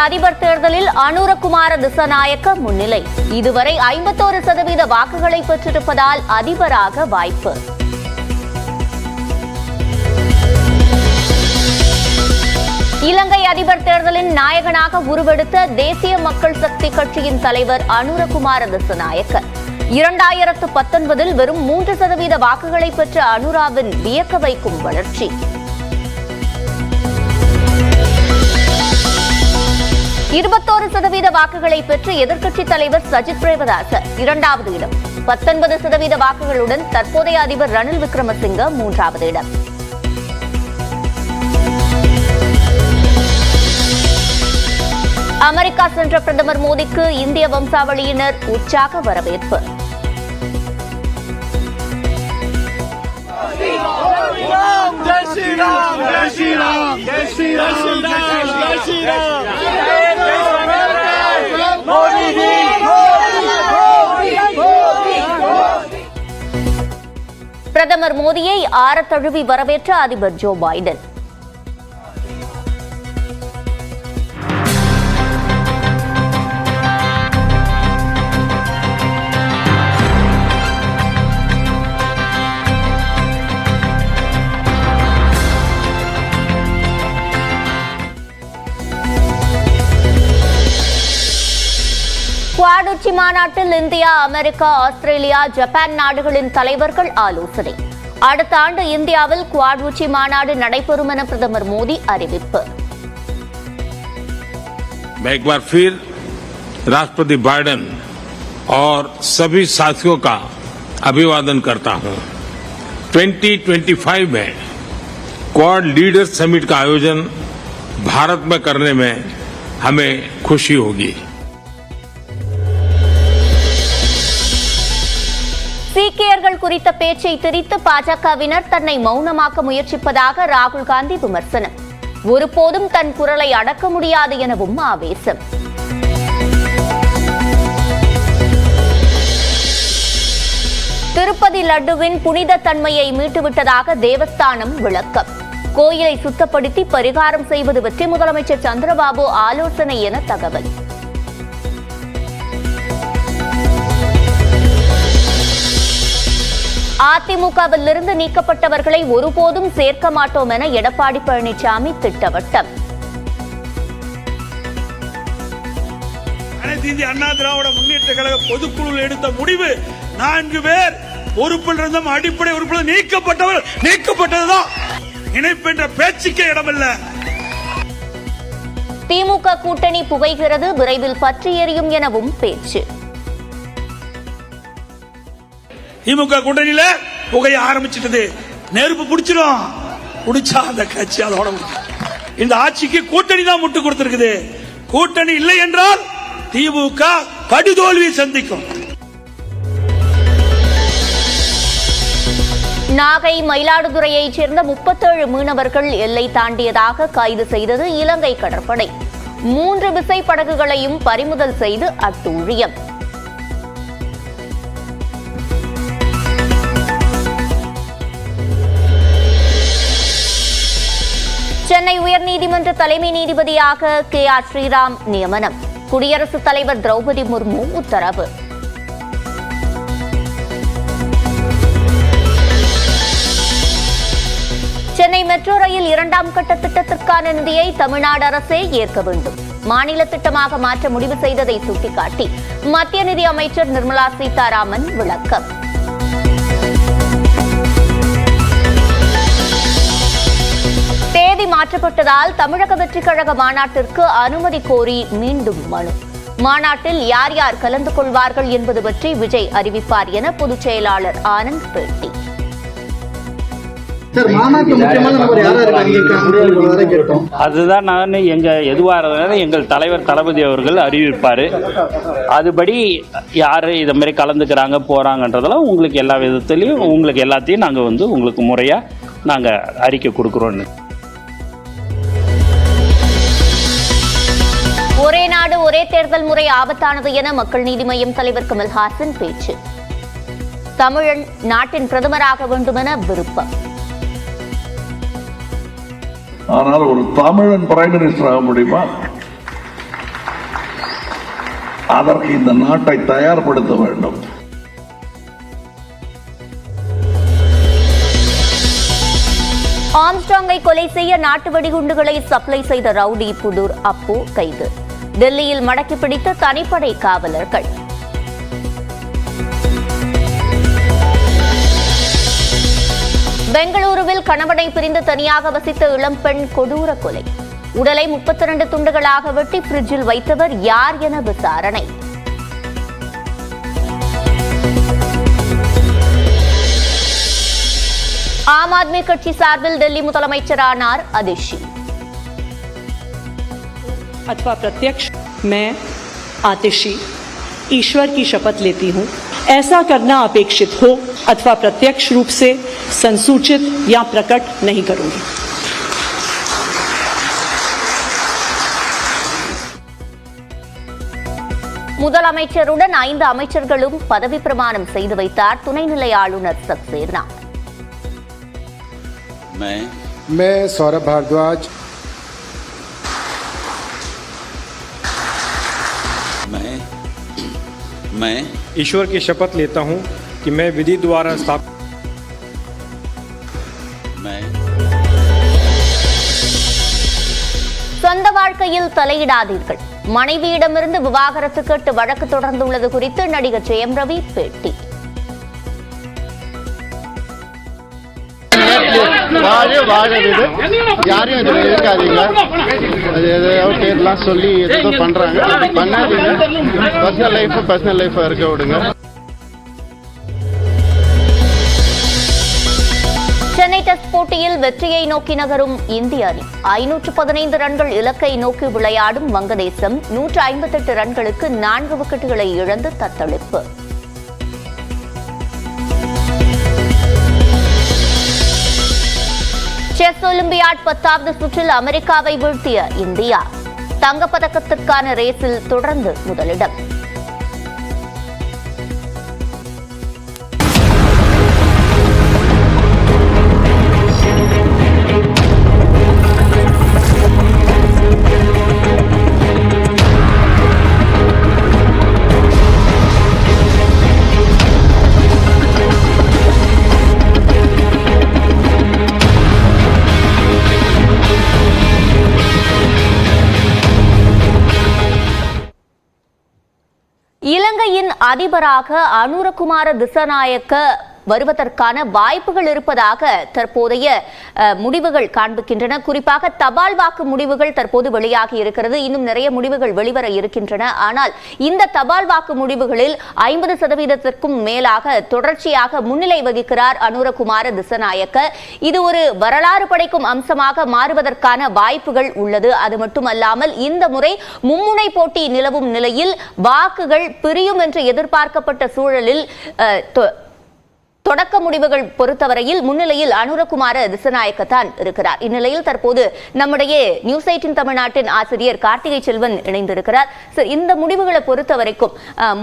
அதிபர் தேர்தலில் அனுரகுமார திசாநாயக்க முன்னிலை. இதுவரை 51% வாக்குகளை பெற்றிருப்பதால் அதிபராக வாய்ப்பு. இலங்கை அதிபர் தேர்தலின் நாயகனாக உருவெடுத்த தேசிய மக்கள் சக்தி கட்சியின் தலைவர் அனுரகுமார திசாநாயக்க 2019 வெறும் 3% வாக்குகளை பெற்ற அனுராவின் வியக்க வைக்கும் வளர்ச்சி. வாக்குகளை பெற்று எதிர்க்கட்சித் தலைவர் சஜித் பிரேமதாச 2வது இடம். 19% வாக்குகளுடன் தற்போதைய அதிபர் ரணில் விக்ரமசிங்க 3வது இடம். அமெரிக்கா சென்ற பிரதமர் மோடிக்கு இந்திய வம்சாவளியினர் உற்சாக வரவேற்பு. பிரதமர் மோடியை ஆரத் தழுவி வரவேற்ற அதிபர் ஜோ பைடன். குவாட் உச்சி மாநாட்டில் இந்தியா, அமெரிக்கா, ஆஸ்திரேலியா, ஜப்பான் நாடுகளின் தலைவர்கள் ஆலோசனை. அடுத்த ஆண்டு இந்தியாவில் குவாட் உச்சி மாநாடு நடைபெறும் என பிரதமர் மோடி அறிவிப்பு. मैं एक बार फिर राष्ट्रपति बाइडेन और सभी साथियों का अभिवादन करता हूं. 2025 में क्वाड लीडर्स समिट का आयोजन भारत में करने में हमें खुशी होगी. சீக்கியர்கள் குறித்த பேச்சை திரித்து பாஜகவினர் தன்னை மௌனமாக்க முயற்சிப்பதாக ராகுல் காந்தி விமர்சனம். ஒருபோதும் தன் குரலை அடக்க முடியாது எனவும் ஆவேசம். திருப்பதி லட்டுவின் புனித தன்மையை மீட்டுவிட்டதாக தேவஸ்தானம் விளக்கம். கோயிலை சுத்தப்படுத்தி பரிகாரம் செய்வது பற்றி முதலமைச்சர் சந்திரபாபு ஆலோசனை என தகவல். அதிமுகவில் இருந்து நீக்கப்பட்டவர்களை ஒருபோதும் சேர்க்க மாட்டோம் என எடப்பாடி பழனிசாமி திட்டவட்டம். அனைத்து இந்திய அண்ணா திராவிட முன்னேற்ற கழக பொதுக்குழு எடுத்த முடிவு 4 பேர் பொறுப்பில் இருந்தும் அடிப்படை உறுப்பினர் நீக்கப்பட்டதுதான். இணைப்பென்ற பேச்சுக்கே இடமில்ல. திமுக கூட்டணி புகைகிறது, விரைவில் பற்றி எரியும் எனவும் பேச்சு. திமுக கூட்டணியில புகைய ஆரம்பிச்சிட்டது. நெருப்பு பிடிச்சிடும். பிடிச்சா அந்த கட்சி அதோட இந்த ஆட்சிக்கு கூட்டணி தான் முட்டு கொடுத்திருக்குது. கூட்டணி இல்லை என்றால் திமுக படுதோல்வி சந்திக்கும். நாகை, மயிலாடுதுறையைச் சேர்ந்த 37 மீனவர்கள் எல்லை தாண்டியதாக கைது செய்தது இலங்கை கடற்படை. 3 விசை படகுகளையும் பறிமுதல் செய்து அட்டூழியம். சென்னை உயர்நீதிமன்ற தலைமை நீதிபதியாக KR ஸ்ரீராம் நியமனம். குடியரசுத் தலைவர் திரௌபதி முர்மு உத்தரவு. சென்னை மெட்ரோ ரயில் 2ஆம் கட்ட திட்டத்திற்கான நிதியை தமிழ்நாடு அரசே ஏற்க வேண்டும். மாநில திட்டமாக மாற்ற முடிவு செய்ததை சுட்டிக்காட்டி மத்திய நிதி அமைச்சர் நிர்மலா சீதாராமன் விளக்கம். தேதி மாற்றப்பட்டதால் தமிழக வெற்றிக் கழக மாநாட்டிற்கு அனுமதி கோரி மீண்டும் மனு. மாநாட்டில் யார் யார் கலந்து கொள்வார்கள் என்பது பற்றி விஜய் அறிவிப்பார் என பொதுச் செயலாளர் ஆனந்த் பேட்டி. அதுதான் நான் எதுவாக எங்கள் தலைவர் தளபதி அவர்கள் அறிவிப்பார். அதுபடி யார் இதை மாதிரி கலந்துக்கிறாங்க போகிறாங்கன்றதெல்லாம் உங்களுக்கு எல்லா விதத்துலையும் உங்களுக்கு எல்லாத்தையும் நாங்கள் உங்களுக்கு முறையாக நாங்கள் அறிக்கை கொடுக்குறோன்னு. ஒரே நாடு ஒரே தேர்தல் முறை ஆபத்தானது என மக்கள் நீதி மய்யம் தலைவர் கமல்ஹாசன் பேச்சு. தமிழன் நாட்டின் பிரதமராக வேண்டும் என விருப்பம். ஆனால் ஒரு தமிழன் பிரைம் மினிஸ்டர் ஆக முடியுமா? அதற்கு இந்த நாட்டை தயார்படுத்த வேண்டும். ஆம்ஸ்ட்ராங்கை கொலை செய்ய நாட்டு வெடிகுண்டுகளை சப்ளை செய்த ரவுடி புதூர் அப்பு கைது. டெல்லியில் மடக்கி பிடித்த தனிப்படை காவலர்கள். பெங்களூருவில் கணவனை பிரிந்து தனியாக வசித்த இளம்பெண் கொடூர கொலை. உடலை 32 துண்டுகளாக வெட்டி பிரிட்ஜில் வைத்தவர் யார் என விசாரணை. ஆம் ஆத்மி கட்சி சார்பில் டெல்லி முதலமைச்சரானார் அதிஷி. अथवा प्रत्यक्ष मैं आतिशी ईश्वर की शपथ लेती हूं ऐसा करना अपेक्षित हो अथवा प्रत्यक्ष रूप से संसूचित या प्रकट नहीं करूंगी. முதலமைச்சருடன் 5 அமைச்சர்களும் பதவி பிரமாணம் செய்து வைத்தார் துணைநிலை ஆளுநர் சக்சேனா. मैं सौरभ भारद्वाज मैं ईश्वर की शपथ लेता हूं कि मैं विधि द्वारा स्थापित சொந்த வாழ்க்கையில் தலையிடாதீர்கள். மனைவியிடமிருந்து விவாகரத்து கேட்டு வழக்கு தொடர்ந்துள்ளது குறித்து நடிகர் ஜெயம் ரவி பேட்டி. யாரையும் இதுல இருக்காதீங்க. அது ஏதோ பேர்லாம் சொல்லி ஏதோ பண்றாங்க, பண்ணாதீங்க. பர்சனல் லைஃப் இருக்க விடுங்க. சென்னை டெஸ்ட் போட்டியில் வெற்றியை நோக்கி நகரும் இந்திய அணி. 515 ரன்கள் இலக்கை நோக்கி விளையாடும் வங்கதேசம் 158 ரன்களுக்கு 4 விக்கெட்டுகளை இழந்து தத்தளிப்பு. செஸ் ஒலிம்பியாட் 10வது சுற்றில் அமெரிக்காவை வீழ்த்திய இந்தியா. தங்கப்பதக்கத்திற்கான ரேஸில் தொடர்ந்து முதலிடம். இலங்கையின் அதிபராக அனுரகுமார திசாநாயக்க வருவதற்கான வாய்ப்புகள் இருப்பதாக தற்போதைய முடிவுகள் காண்பிக்கின்றன. குறிப்பாக தபால் வாக்கு முடிவுகள் தற்போது வெளியாகி இருக்கிறது. இன்னும் நிறைய முடிவுகள் வெளிவர இருக்கின்றன. ஆனால் இந்த தபால் வாக்கு முடிவுகளில் 50%க்கும் மேலாக தொடர்ச்சியாக முன்னிலை வகிக்கிறார் அனுரகுமார திசாநாயக்க. இது ஒரு வரலாறு படைக்கும் அம்சமாக மாறுவதற்கான வாய்ப்புகள் உள்ளது. அது மட்டுமல்லாமல் இந்த முறை மும்முனை போட்டி நிலவும் நிலையில் வாக்குகள் பிரியும் என்று எதிர்பார்க்கப்பட்ட சூழலில் தொடக்க முடிவுகள் பொறுத்தவரையில் முன்னிலையில் அனுரகுமார திசாநாயக்க தான் இருக்கிறார். இந்நிலையில் தற்போது நம்முடைய நியூஸ் 18 தமிழ்நாட்டின் ஆசிரியர் கார்த்திகை செல்வன் இணைந்திருக்கிறார். சார், இந்த முடிவுகளை பொறுத்த வரைக்கும்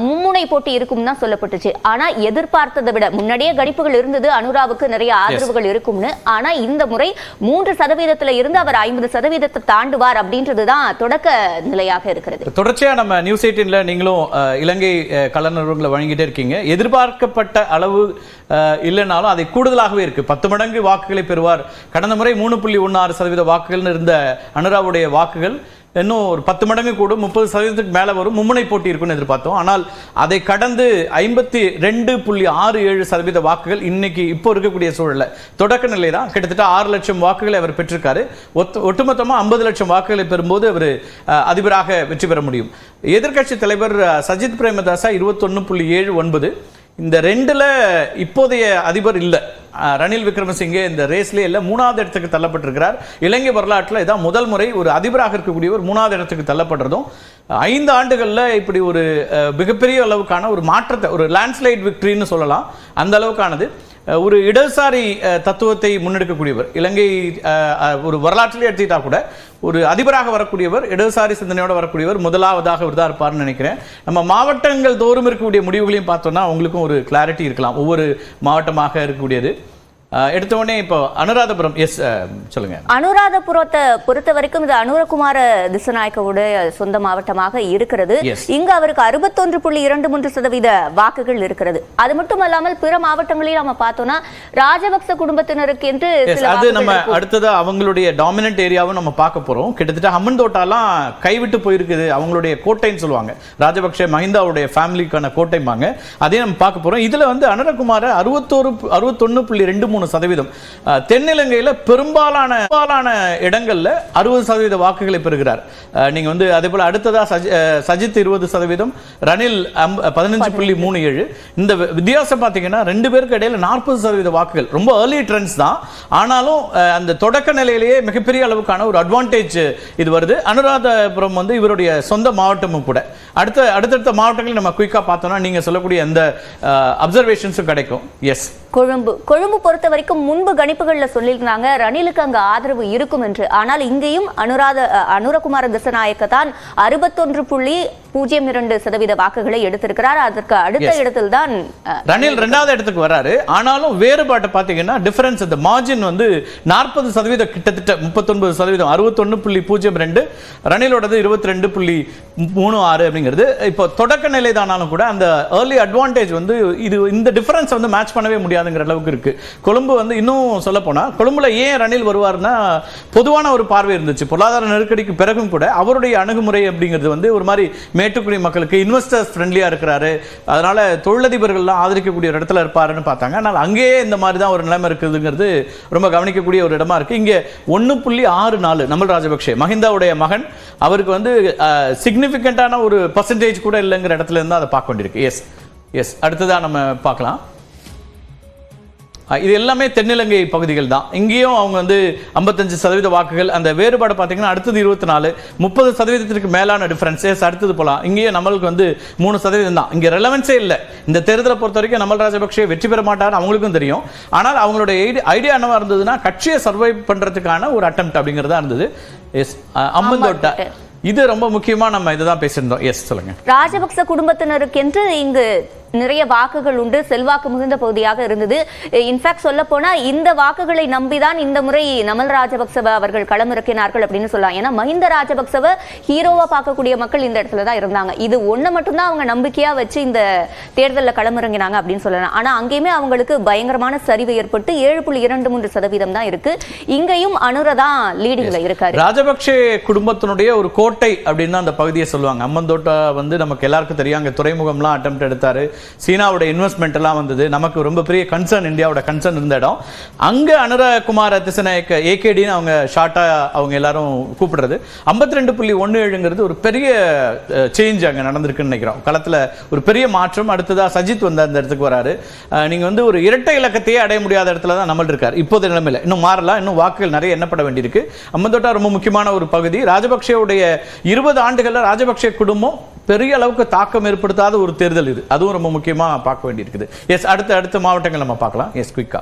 மும்முனை போட்டி இருக்கும் தான் சொல்லப்பட்டுச்சு. ஆனா எதிர்பார்த்ததை விட முன்னாடியே கணிப்புகள் இருந்தது அனுராவுக்கு நிறைய ஆதரவுகள் இருக்கும்னு. ஆனா இந்த முறை 3% இருந்து அவர் 50% தாண்டுவார் அப்படின்றதுதான் தொடக்க நிலையாக இருக்கிறது. தொடர்ச்சியா நம்ம நியூஸ் 18ல நீங்களும் இலங்கை கள நிறுவனங்களை வழங்கிட்டே இருக்கீங்க. எதிர்பார்க்கப்பட்ட அளவு இல்லைனாலும் அதை கூடுதலாகவே இருக்கு. 10 மடங்கு வாக்குகளை பெறுவார். கடந்த முறை 3.16% வாக்குகள் இருந்த அனுராவுடைய வாக்குகள் இன்னும் ஒரு 10 மடங்கு கூடும், 30%க்கு மேல வரும், மும்முனை போட்டி இருக்குன்னு எதிர்பார்த்தோம். ஆனால் அதை கடந்து 52.67% வாக்குகள் இன்னைக்கு இப்போ இருக்கக்கூடிய சூழல்ல தொடக்க நிலை தான். கிட்டத்தட்ட 6 லட்சம் வாக்குகளை அவர் பெற்றிருக்காரு. ஒட்டுமொத்தமா 50 லட்சம் வாக்குகளை பெறும்போது அவர் அதிபராக வெற்றி பெற முடியும். எதிர்க்கட்சி தலைவர் சஜித் பிரேமதாசா 21.79. இந்த 2ல இப்போதைய அதிபர் இல்லை, ரணில் விக்ரமசிங்கே இந்த ரேஸ்லேயே இல்லை, 3வது இடத்துக்கு தள்ளப்பட்டிருக்கிறார். இலங்கை வரலாற்றில் இதான் முதல் முறை ஒரு அதிபராக இருக்கக்கூடியவர் 3வது இடத்துக்கு தள்ளப்படுறதும் 5 ஆண்டுகளில் இப்படி ஒரு மிகப்பெரிய அளவுக்கான ஒரு மாற்றத்தை, ஒரு லேண்ட்ஸ்லைட் விக்டரின்னு சொல்லலாம், அந்த அளவுக்கானது. ஒரு இடதுசாரி தத்துவத்தை முன்னெடுக்கக்கூடியவர், இலங்கை ஒரு வரலாற்றிலே எடுத்துக்கிட்டா கூட ஒரு அதிபராக வரக்கூடியவர், இடதுசாரி சிந்தனையோடு வரக்கூடியவர் முதலாவதாக அவர் தான் இருப்பார்னு நினைக்கிறேன். நம்ம மாவட்டங்கள் தோறும் இருக்கக்கூடிய முடிவுகளையும் பார்த்தோம்னா அவங்களுக்கும் ஒரு கிளாரிட்டி இருக்கலாம். ஒவ்வொரு மாவட்டமாக இருக்கக்கூடியது எடுத்த உடனே இப்போ அனுராதபுரம் சொல்லுங்க. அனுராதபுரத்தை பொறுத்த வரைக்கும் இது அனுரகுமார திசுநாயக்கவோட சொந்த மாவட்டமாக இருக்கிறது. இங்கு அவருக்கு 61.23% வாக்குகள் இருக்கிறது. அது மட்டும் அல்லாமல் பிற மாவட்டங்களில் நம்ம பார்த்தோம்னா ராஜபக்ச குடும்பத்தினருக்கு என்று அது நம்ம அடுத்ததா அவங்களுடைய டாமினன்ட் ஏரியாவும் நம்ம பார்க்க போறோம். கிட்டத்தட்ட ஹம்மன்தோட்டாலாம் கைவிட்டு போயிருக்குது, அவங்களுடைய கோட்டைன்னு சொல்லுவாங்க, ராஜபக்சே மஹிந்தாவுடைய ஃபேமிலிக்கான கோட்டைம்பாங்க. அதே நம்ம பார்க்க போறோம். இதுல வந்து அனுரகுமார 61.23% தென்னிலங்கையில பெரும்பாலான இடங்கள்ல 60% வாக்குகளை பெறுகிறார். நீங்க வந்து அதே போல அடுத்ததா சஜித் 20%, ரணில் 15.37. இந்த வித்தியாசம் பாத்தீங்கன்னா ரெண்டு பேருக்கு இடையில 40% வாக்குகள். ரொம்ப ஏர்லி ட்ரெண்ட்ஸ் தான், ஆனாலும் அந்த தொடக்க நிலையிலேயே மிகப்பெரிய அளவுக்கான ஒரு அட்வான்டேஜ் இது வருது. அனுராதபுரம் வந்து இவருடைய சொந்த மாவட்டமும் கூட. அடுத்தடுத்த மாவட்டங்களில் நம்ம குயிக்கா பார்த்தோம்னா நீங்க சொல்லக்கூடிய அந்த அப்சர்வேஷன்ஸும் கிடைக்கும். எஸ், கொழும்பு பொறுத்த வரைக்கும் முன்பு கணிப்புகள்ல சொல்லியிருந்தாங்க ரணிலுக்கு அங்க ஆதரவு இருக்கும் என்று. ஆனால் இங்கேயும் அனுரகுமார திசுநாயக்க தான் 61.02% வாக்குகளை எடுத்திருக்கிறார். அதற்கு அடுத்த இடத்தில் தான் ரணில் இரண்டாவது இடத்துக்கு வராரு. ஆனாலும் வேறுபாட்டை பாத்தீங்கன்னா டிஃபரன்ஸ், இந்த மார்ஜின் வந்து 40% கிட்டத்தட்ட 39%, 61.02, ரணிலோடது 22.36 அப்படிங்கிறது. இப்போ தொடக்க நிலை தானாலும் கூட அந்த ஏர்லி அட்வான்டேஜ் வந்து இது இந்த டிஃபரன்ஸ் வந்து மேட்ச் பண்ணவே முடியாதுங்கிற அளவுக்கு இருக்கு. கொழும்பு வந்து இன்னும் சொல்ல போனா கொழும்புல ஏன் ரணில் வருவார்னா பொதுவான ஒரு பார்வை இருந்துச்சு. பொருளாதார நெருக்கடிக்கு பிறகும் கூட அவருடைய அணுகுமுறை அப்படிங்கிறது வந்து ஒரு மாதிரி மேட்டுக்குடி மக்களுக்கு இன்வெஸ்டர்ஸ் ஃப்ரெண்ட்லியா இருக்கிறாரு, அதனால தொழிலதிபர்கள்லாம் ஆதரிக்கக்கூடிய ஒரு இடத்துல இருப்பாருன்னு பார்த்தாங்க. ஆனால் அங்கேயே இந்த மாதிரி தான் ஒரு நிலைமை இருக்குதுங்கிறது ரொம்ப கவனிக்கக்கூடிய ஒரு இடமா இருக்கு. இங்க 1.64 நமல் ராஜபக்சே மஹிந்தாவுடைய மகன், அவருக்கு வந்து சிக்னிபிகண்டான ஒரு பர்சன்டேஜ் கூட இல்லைங்கிற இடத்துல இருந்து அதை பார்க்க வேண்டியிருக்கு. எஸ் அடுத்ததான் நம்ம பார்க்கலாம். இது எல்லாமே தென்னிலங்கை பகுதிகள் தான். இங்கேயும் அவங்க வந்து 55% வாக்குகள். அந்த வேறுபாடு பார்த்தீங்கன்னா அடுத்தது 24, 30% மேலான டிஃபரன்ஸ். அடுத்தது போலாம். இங்கேயும் நம்மளுக்கு வந்து 3% தான். இங்கே ரெலவன்ஸே இல்லை. இந்த தேர்தலை பொறுத்த வரைக்கும் நமல் ராஜபக்சே வெற்றி பெற மாட்டார் அவங்களுக்கும் தெரியும். ஆனால் அவங்களுடைய ஐடியா என்னவா இருந்ததுன்னா கட்சியை சர்வை பண்றதுக்கான ஒரு அட்டெம்ப்ட் அப்படிங்கிறதா இருந்தது. எஸ், அம்மந்தோட்டா இது ரொம்ப முக்கியமா நம்ம இதுதான் பேசியிருந்தோம். எஸ் சொல்லுங்க. ராஜபக்ச குடும்பத்தினருக்கு என்று இங்கு நிறைய வாக்குகள் உண்டு, செல்வாக்கு மிகுந்த பகுதியாக இருந்தது. இன்ஃபேக்ட் சொல்ல போனா இந்த வாக்குகளை நம்பிதான் இந்த முறை நமல் ராஜபக்சவ அவர்கள் களமிறக்கினார்கள் அப்படின்னு சொல்லலாம். ஏன்னா மஹிந்த ராஜபக்சவ ஹீரோவா பார்க்கக்கூடிய மக்கள் இந்த இடத்துல தான் இருந்தாங்க. இது ஒண்ணு மட்டும்தான் அவங்க நம்பிக்கையா வச்சு இந்த தேர்தலில் களமிறங்கினாங்க அப்படின்னு சொல்லலாம். ஆனா அங்கேயுமே அவங்களுக்கு பயங்கரமான சரிவு ஏற்பட்டு 7.23% தான் இருக்கு. இங்கேயும் அனுரதான் லீடிங்ல இருக்காரு. ராஜபக்சே குடும்பத்தினுடைய ஒரு கோட்டை அப்படின்னு அந்த பகுதியை சொல்லுவாங்க. அம்மந்தோட்டா வந்து நமக்கு எல்லாருக்கும் தெரியும். அங்க துறைமுகம்லாம் அட்டெம்ப்ட் எடுத்தாரு, சீனாவோட இன்வெஸ்ட்மெண்ட் எல்லாம் வந்தது, நமக்கு ரொம்ப பெரிய கன்சர்ன், இந்தியாவோட கன்சர்ன் இருந்த இடம். அங்க அனுரகுமார திசுநாயக்க ஏகேடின்னு அவங்க ஷார்ட்டா அவங்க எல்லாரும் கூப்பிடுறது 52.17 ஒரு பெரிய சேஞ்ச் அங்க நடந்திருக்குன்னு நினைக்கிறோம். களத்துல ஒரு பெரிய மாற்றம். அடுத்ததா சஜித் வந்து அந்த இடத்துக்கு வராரு. நீங்க வந்து ஒரு இரட்டை இலக்கத்தையே அடைய முடியாத இடத்துல தான் நம்ம இருக்காரு இப்போது நிலைமையில. இன்னும் மாறலாம், இன்னும் வாக்குகள் நிறைய எண்ணப்பட வேண்டியிருக்கு. அம்மந்தோட்டா ரொம்ப முக்கியமான ஒரு பகுதி. ராஜபக்சேவுடைய 20 ஆண்டுகள்ல ராஜபக்சே குடும்பம் பெரிய அளவுக்கு தாக்கம் ஏற்படுத்தாத ஒரு தேர்தல் இது. அதுவும் ரொம்ப முக்கியமா பார்க்க வேண்டியிருக்குது. எஸ், அடுத்த மாவட்டங்கள் நம்ம பார்க்கலாம். எஸ், குயிக்கா.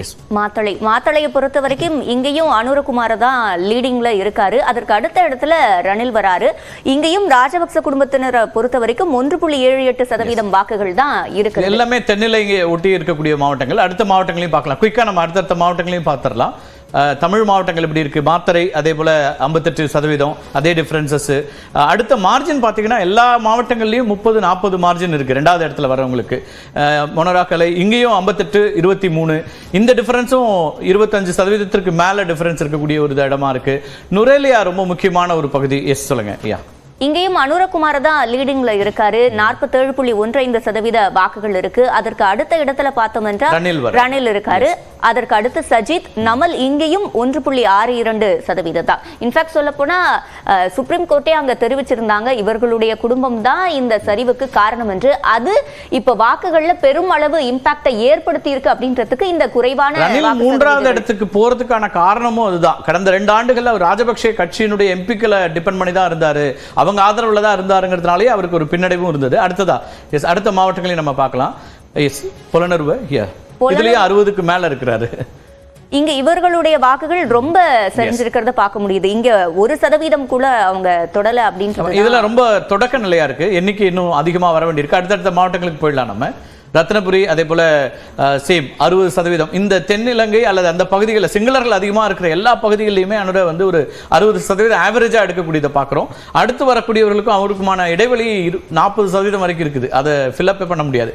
எஸ், மாத்தளையை பொறுத்த வரைக்கும் இங்கேயும் அனுரகுமார தான் லீடிங்ல இருக்காரு. அதற்கு அடுத்த இடத்துல ரணில் வராரு. இங்கேயும் ராஜபக்ச குடும்பத்தினரை பொறுத்த வரைக்கும் 1.78% வாக்குகள் தான் இருக்கு. எல்லாமே தென்னிலங்கை ஒட்டி இருக்கக்கூடிய மாவட்டங்கள். அடுத்த மாவட்டங்களையும் பார்க்கலாம். குயிக்கா நம்ம அடுத்த மாவட்டங்களையும் பார்த்துடலாம். தமிழ் மாவட்டங்கள் எப்படி இருக்கு? மாத்தறை அதே போல 58%, அதே டிஃபரன்சஸ். அடுத்த மார்ஜின் பார்த்தீங்கன்னா எல்லா மாவட்டங்கள்லையும் 30-40 மார்ஜின் இருக்கு ரெண்டாவது இடத்துல வரவங்களுக்கு. மொனராக்கலை இங்கேயும் 58-23. இந்த டிஃபரன்ஸும் 25% மேல டிஃபரன்ஸ் இருக்கக்கூடிய ஒரு இடமா இருக்கு. நுரேலியா ரொம்ப முக்கியமான ஒரு பகுதி. எஸ் சொல்லுங்க. யா, இங்கேயும் அனுரகுமார தான் லீடிங்ல இருக்காரு. 47.15% வாக்குகள் இருக்கு. அதற்கு அடுத்த இடத்துல பார்த்தோம் என்றால் ரணில் இருக்காரு. அதற்கு அடுத்து சஜித், நமல் இங்கேயும் 1.62% தான். இன்ஃபேக்ட் சொல்ல போனா சுப்ரீம் கோர்ட்டே அங்க தெரிவிச்சிருந்தாங்க இவர்களுடைய குடும்பம் தான் இந்த சரிவுக்கு காரணம் என்று. அது இப்ப வாக்குகள்ல பெரும் அளவு இம்பாக்டை ஏற்படுத்தி இருக்கு அப்படின்றதுக்கு இந்த குறைவான மூன்றாவது இடத்துக்கு போறதுக்கான காரணமும் அதுதான். கடந்த 2 ஆண்டுகள்ல ராஜபக்சே கட்சியினுடைய எம்பிக்களை டிபெண்ட் பண்ணி தான் இருந்தாரு, அவங்க ஆதரவுல தான் இருந்தாருங்கிறதுனாலே அவருக்கு ஒரு பின்னடைவும் இருந்தது. அடுத்த மாவட்டங்களையும் நம்ம பார்க்கலாம். எஸ், புலனர்வு இதுலயே 60க்கு மேல இருக்கிறாரு. இங்க இவர்களுடைய வாக்குகள் ரொம்ப செஞ்சிருக்கிறத பார்க்க முடியுது. இங்க 1% கூட அவங்க தொடல அப்படின்றது இதுல ரொம்ப தொடக்க நிலையா இருக்கு. எண்ணிக்கை இன்னும் அதிகமா வர வேண்டியிருக்கு. அடுத்தடுத்த மாவட்டங்களுக்கு போயிடலாம் நம்ம. ரத்னபுரி அதே போல சேம் 60%. இந்த தென்னிலங்கை அல்லது அந்த பகுதிகளில் சிங்களர்கள் அதிகமாக இருக்கிற எல்லா பகுதிகளிலுமே அனுர வந்து ஒரு 60% ஆவரேஜாக எடுக்கக்கூடியதை பார்க்குறோம். அடுத்து வரக்கூடியவர்களுக்கும் அவருக்குமான இடைவெளி 40% வரைக்கும் இருக்குது. அதை ஃபில்அப் பண்ண முடியாது.